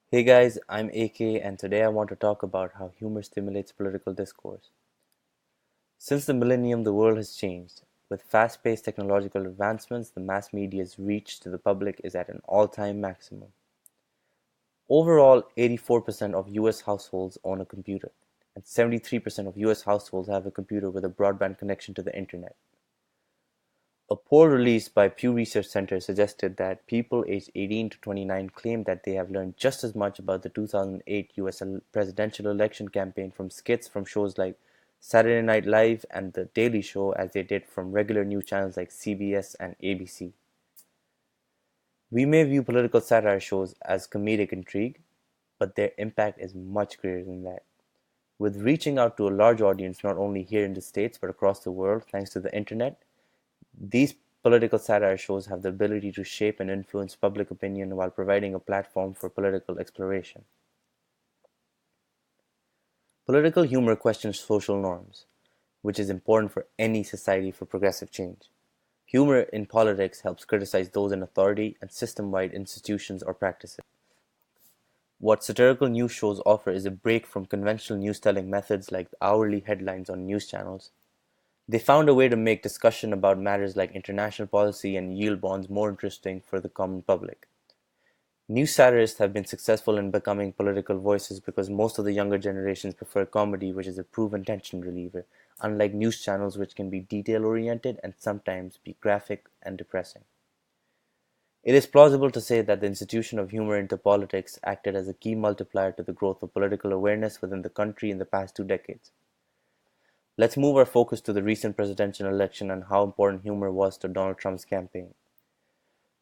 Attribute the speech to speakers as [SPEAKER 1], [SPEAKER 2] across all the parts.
[SPEAKER 1] Hey guys, I'm AK and today I want to talk about how humor stimulates political discourse. Since the millennium, the world has changed. With fast-paced technological advancements, the mass media's reach to the public is at an all-time maximum. Overall, 84% of US households own a computer, and 73% of US households have a computer with a broadband connection to the internet. A poll released by Pew Research Center suggested that people aged 18 to 29 claim that they have learned just as much about the 2008 US presidential election campaign from skits from shows like Saturday Night Live and The Daily Show as they did from regular news channels like CBS and ABC. We may view political satire shows as comedic intrigue, but their impact is much greater than that. With reaching out to a large audience not only here in the States but across the world thanks to the internet, these political satire shows have the ability to shape and influence public opinion while providing a platform for political exploration. Political humor questions social norms, which is important for any society for progressive change. Humor in politics helps criticize those in authority and system-wide institutions or practices. What satirical news shows offer is a break from conventional news-telling methods like hourly headlines on news channels. They found a way to make discussion about matters like international policy and yield bonds more interesting for the common public. News satirists have been successful in becoming political voices because most of the younger generations prefer comedy, which is a proven tension reliever, unlike news channels which can be detail-oriented and sometimes be graphic and depressing. It is plausible to say that the institution of humor into politics acted as a key multiplier to the growth of political awareness within the country in the past 2 decades. Let's move our focus to the recent presidential election and how important humor was to Donald Trump's campaign.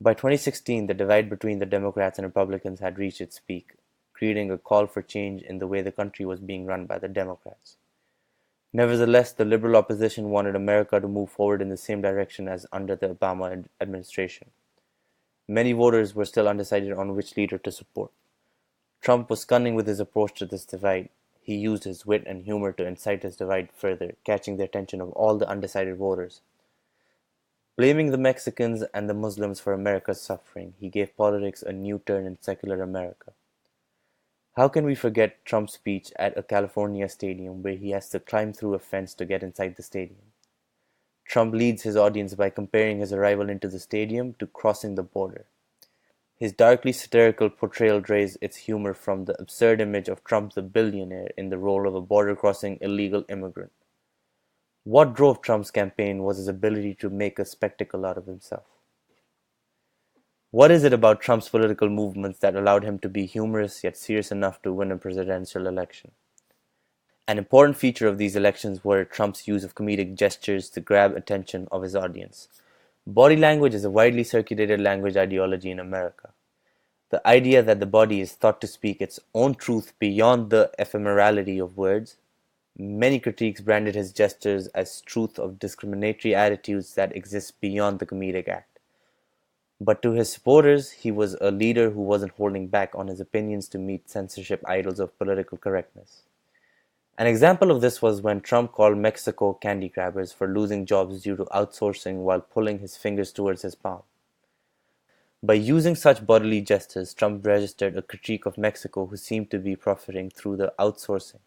[SPEAKER 1] By 2016, the divide between the Democrats and Republicans had reached its peak, creating a call for change in the way the country was being run by the Democrats. Nevertheless, the liberal opposition wanted America to move forward in the same direction as under the Obama administration. Many voters were still undecided on which leader to support. Trump was cunning with his approach to this divide. He used his wit and humor to incite this divide further, catching the attention of all the undecided voters. Blaming the Mexicans and the Muslims for America's suffering, he gave politics a new turn in secular America. How can we forget Trump's speech at a California stadium where he has to climb through a fence to get inside the stadium? Trump leads his audience by comparing his arrival into the stadium to crossing the border. His darkly satirical portrayal draws its humor from the absurd image of Trump the billionaire in the role of a border-crossing illegal immigrant. What drove Trump's campaign was his ability to make a spectacle out of himself. What is it about Trump's political movements that allowed him to be humorous yet serious enough to win a presidential election? An important feature of these elections were Trump's use of comedic gestures to grab attention of his audience. Body language is a widely circulated language ideology in America. The idea that the body is thought to speak its own truth beyond the ephemerality of words. Many critics branded his gestures as truth of discriminatory attitudes that exist beyond the comedic act. But to his supporters, he was a leader who wasn't holding back on his opinions to meet censorship idols of political correctness. An example of this was when Trump called Mexico candy grabbers for losing jobs due to outsourcing while pulling his fingers towards his palm. By using such bodily gestures, Trump registered a critique of Mexico who seemed to be profiting through the outsourcing.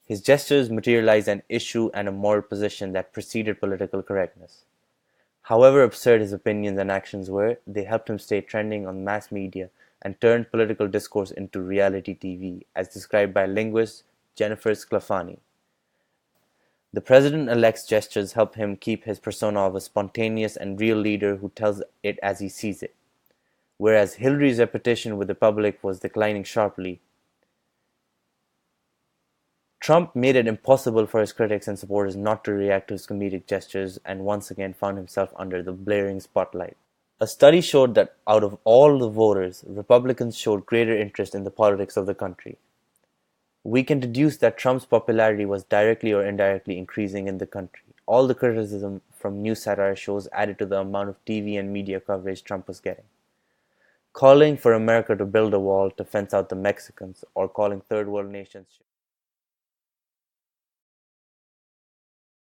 [SPEAKER 1] His gestures materialized an issue and a moral position that preceded political correctness. However absurd his opinions and actions were, they helped him stay trending on mass media and turned political discourse into reality TV, as described by linguist Jennifer Sclafani. The president-elect's gestures help him keep his persona of a spontaneous and real leader who tells it as he sees it. Whereas Hillary's reputation with the public was declining sharply, Trump made it impossible for his critics and supporters not to react to his comedic gestures and once again found himself under the blaring spotlight. A study showed that out of all the voters, Republicans showed greater interest in the politics of the country. We can deduce that Trump's popularity was directly or indirectly increasing in the country. All the criticism from news satire shows added to the amount of TV and media coverage Trump was getting. Calling for America to build a wall to fence out the Mexicans or calling third world nations